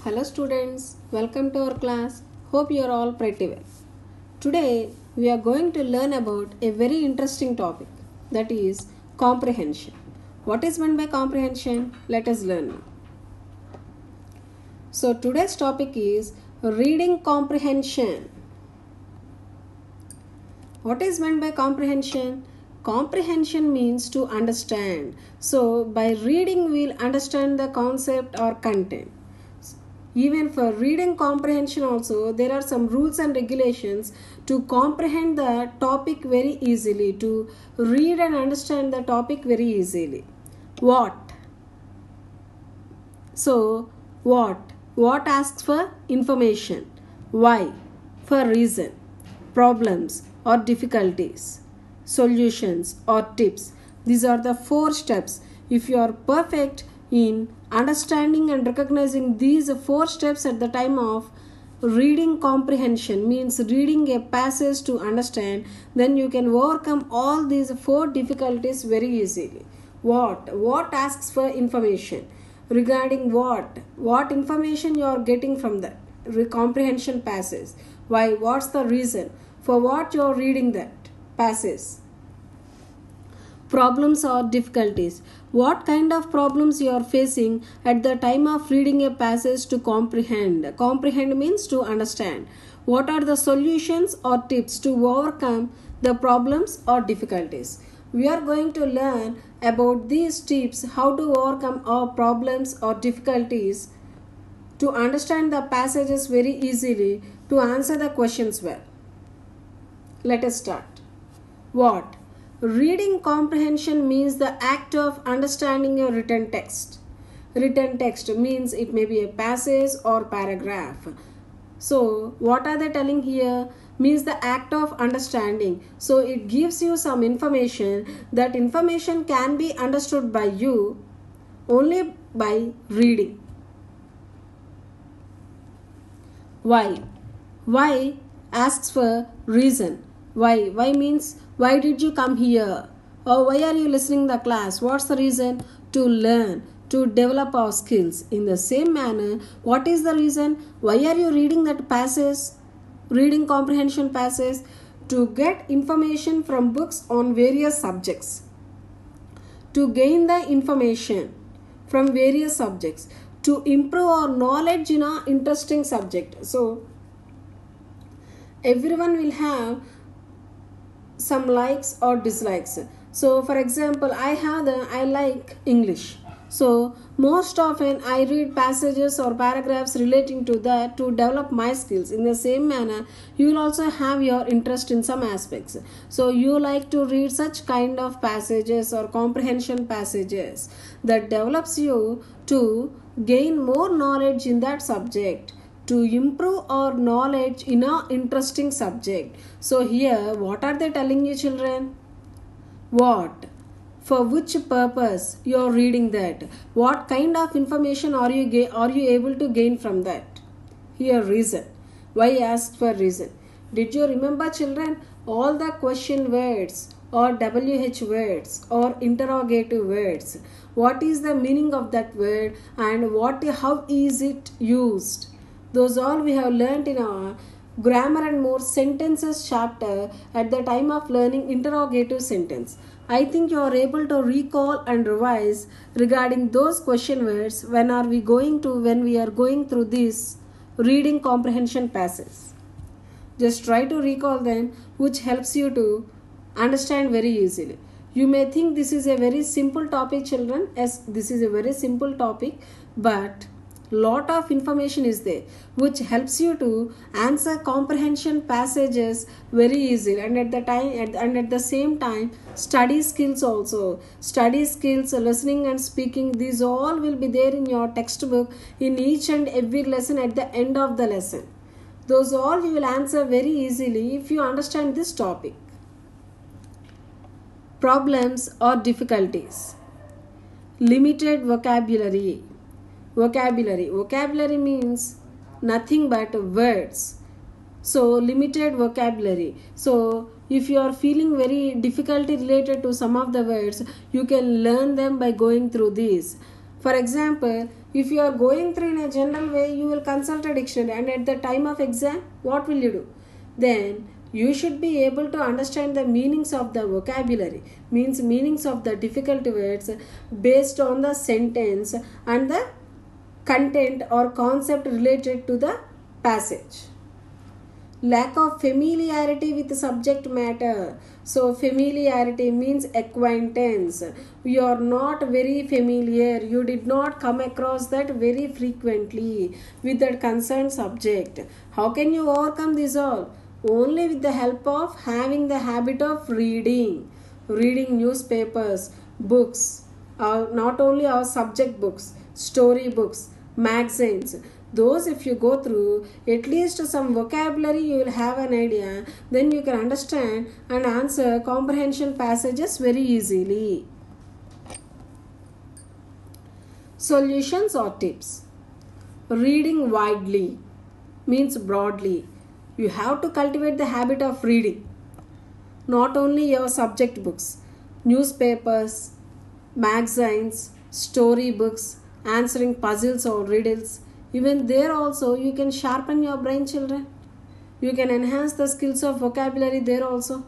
Hello students, welcome to our class. Hope you are all pretty well. Today we are going to learn about a very interesting topic, that is comprehension. What is meant by comprehension? Let us learn now. So today's topic is reading comprehension. What is meant by comprehension? Comprehension means to understand. So by reading we'll understand the concept or content. Even for reading comprehension also, there are some rules and regulations to comprehend the topic very easily, to read and understand the topic very easily. What? So, what? What asks for information? Why? For reason. Problems or difficulties. Solutions or tips. These are the 4 steps. If you are perfect in understanding and recognizing these 4 steps at the time of reading comprehension, means reading a passage to understand, then you can overcome all these 4 difficulties very easily. What asks for information? Regarding what information you are getting from the comprehension passage? Why? What's the reason for what you are reading that passage? Problems or difficulties. What kind of problems you are facing at the time of reading a passage to comprehend? Comprehend means to understand. What are the solutions or tips to overcome the problems or difficulties? We are going to learn about these tips, how to overcome our problems or difficulties, to understand the passages very easily, to answer the questions well. Let us start. What? Reading comprehension means the act of understanding a written text. Written text means it may be a passage or paragraph. So, what are they telling here? Means the act of understanding. So, it gives you some information. That information can be understood by you only by reading. Why? Why asks for reason. Why? Why means why did you come here? Or why are you listening to the class? What's the reason? To learn, to develop our skills. In the same manner, what is the reason? Why are you reading that passage? Reading comprehension passage? To get information from books on various subjects. To gain the information from various subjects. To improve our knowledge in an interesting subject. So, everyone will have some likes or dislikes. So for example, I like English. So most often I read passages or paragraphs relating to that to develop my skills. In the same manner, you will also have your interest in some aspects. So you like to read such kind of passages or comprehension passages that develops you to gain more knowledge in that subject, to improve our knowledge in an interesting subject. So here, what are they telling you, children? What? For which purpose you are reading that? What kind of information are you able to gain from that? Here, reason. Why ask for reason? Did you remember, children, all the question words or WH words or interrogative words? What is the meaning of that word and how is it used? Those all we have learnt in our grammar and more sentences chapter at the time of learning interrogative sentence. I think you are able to recall and revise regarding those question words when we are going through this reading comprehension passage. Just try to recall them, which helps you to understand very easily. You may think this is a very simple topic, children. Yes, this is a very simple topic, but lot of information is there which helps you to answer comprehension passages very easily, and at the same time study skills, listening and speaking, these all will be there in your textbook in each and every lesson. At the end of the lesson, those all you will answer very easily if you understand this topic. Problems or difficulties. Limited vocabulary. Vocabulary means nothing but words. So limited vocabulary. So if you are feeling very difficulty related to some of the words, you can learn them by going through these. For example, if you are going through in a general way, you will consult a dictionary, and at the time of exam, what will you do? Then you should be able to understand the meanings of the vocabulary, means meanings of the difficult words based on the sentence and the content or concept related to the passage. Lack of familiarity with the subject matter. So familiarity means acquaintance. You are not very familiar, you did not come across that very frequently with that concerned subject. How can you overcome this all? Only with the help of having the habit of reading newspapers, books, not only our subject books, story books, magazines. Those, if you go through at least some vocabulary, you will have an idea. Then you can understand and answer comprehension passages very easily. Solutions or tips. Reading widely means broadly. You have to cultivate the habit of reading. Not only your subject books, newspapers, magazines, story books, answering puzzles or riddles. Even there also you can sharpen your brain, children. You can enhance the skills of vocabulary there also.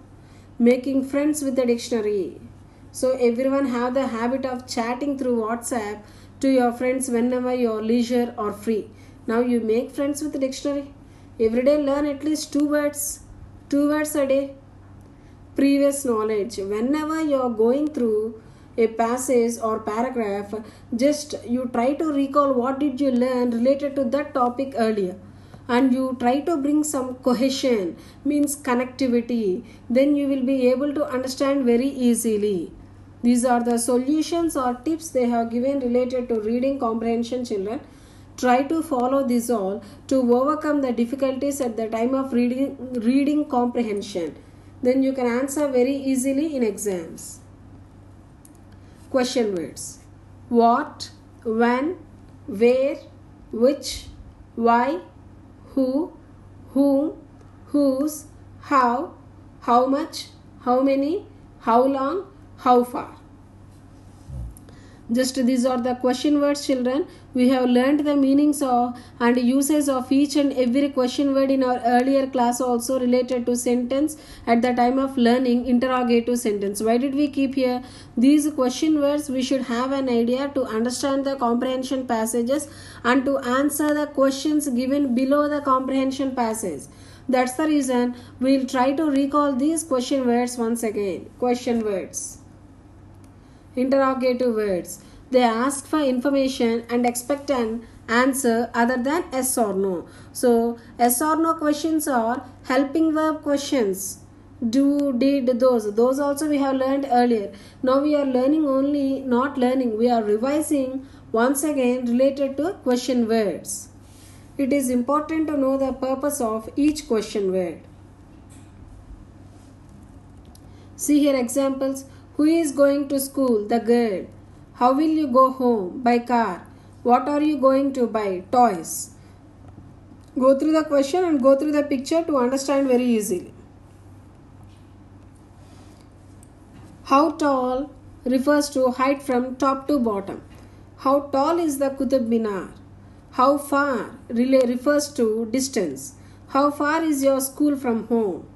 Making friends with the dictionary. So everyone have the habit of chatting through WhatsApp to your friends whenever you are leisure or free. Now you make friends with the dictionary. Every day learn at least 2 words. 2 words a day. Previous knowledge. Whenever you are going through a passage or paragraph, just you try to recall what did you learn related to that topic earlier, and you try to bring some cohesion, means connectivity. Then you will be able to understand very easily. These are the solutions or tips they have given related to reading comprehension, children. Try to follow this all to overcome the difficulties at the time of reading comprehension. Then you can answer very easily in exams. Question words. What, when, where, which, why, who, whom, whose, how much, how many, how long, how far. Just these are the question words, children. We have learned the meanings of and uses of each and every question word in our earlier class also related to sentence at the time of learning interrogative sentence. Why did we keep here these question words? We should have an idea to understand the comprehension passages and to answer the questions given below the comprehension passage. That's the reason we'll try to recall these question words once again. Question words. Interrogative words. They ask for information and expect an answer other than yes or no. So, yes or no questions are helping verb questions. Do, did, those. Those also we have learned earlier. Now we are learning only, not learning. We are revising once again related to question words. It is important to know the purpose of each question word. See here examples. Who is going to school? The girl. How will you go home? By car. What are you going to buy? Toys. Go through the question and go through the picture to understand very easily. How tall refers to height from top to bottom. How tall is the Qutub Minar? How far refers to distance. How far is your school from home?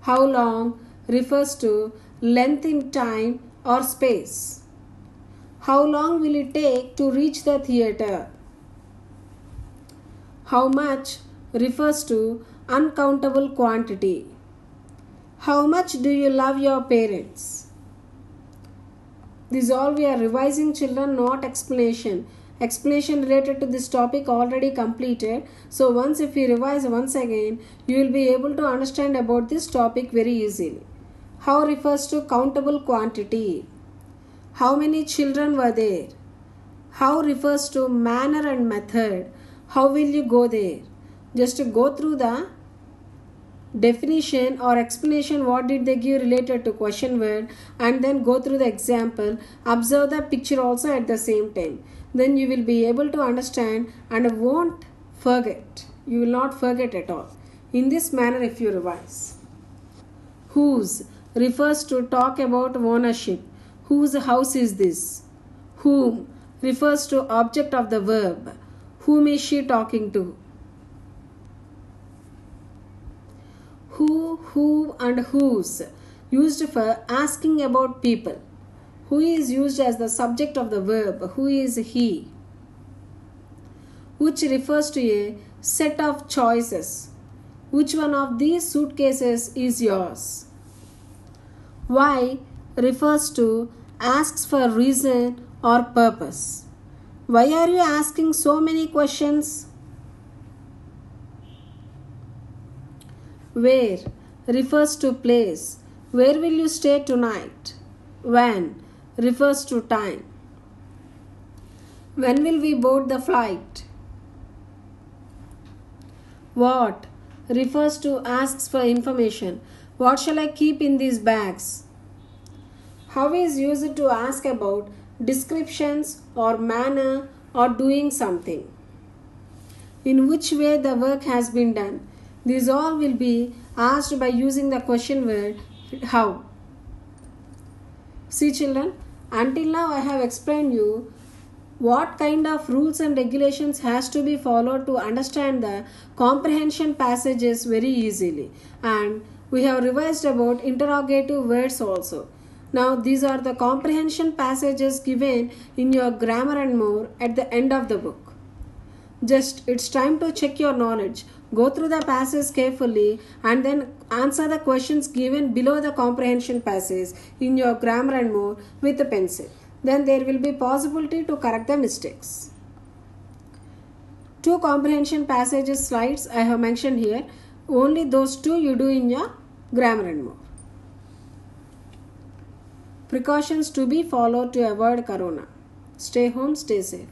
How long refers to length in time or space. How long will it take to reach the theater? How much refers to uncountable quantity. How much do you love your parents? These all we are revising, children, not explanation. Explanation related to this topic already completed. So once if you revise once again, you will be able to understand about this topic very easily. How refers to countable quantity. How many children were there? How refers to manner and method. How will you go there? Just to go through the definition or explanation, what did they give related to question word, and then go through the example. Observe the picture also at the same time. Then you will be able to understand and won't forget. You will not forget at all. In this manner if you revise. Whose refers to talk about ownership. Whose house is this? Whom refers to object of the verb. Whom is she talking to? Who and whose used for asking about people. Who is used as the subject of the verb. Who is he? Which refers to a set of choices. Which one of these suitcases is yours? Why refers to asks for reason or purpose. Why are you asking so many questions? Where refers to place. Where will you stay tonight? When refers to time. When will we board the flight? What refers to asks for information. What shall I keep in these bags? How is used to ask about descriptions or manner or doing something. In which way the work has been done. These all will be asked by using the question word how. See children, until now I have explained you what kind of rules and regulations has to be followed to understand the comprehension passages very easily, and we have revised about interrogative words also. Now these are the comprehension passages given in your Grammar and More at the end of the book. Just it's time to check your knowledge. Go through the passage carefully and then answer the questions given below the comprehension passage in your Grammar and More with a pencil. Then there will be possibility to correct the mistakes. 2 comprehension passages slides I have mentioned here. Only those 2 you do in your Grammar and More. Precautions to be followed to avoid corona. Stay home, stay safe.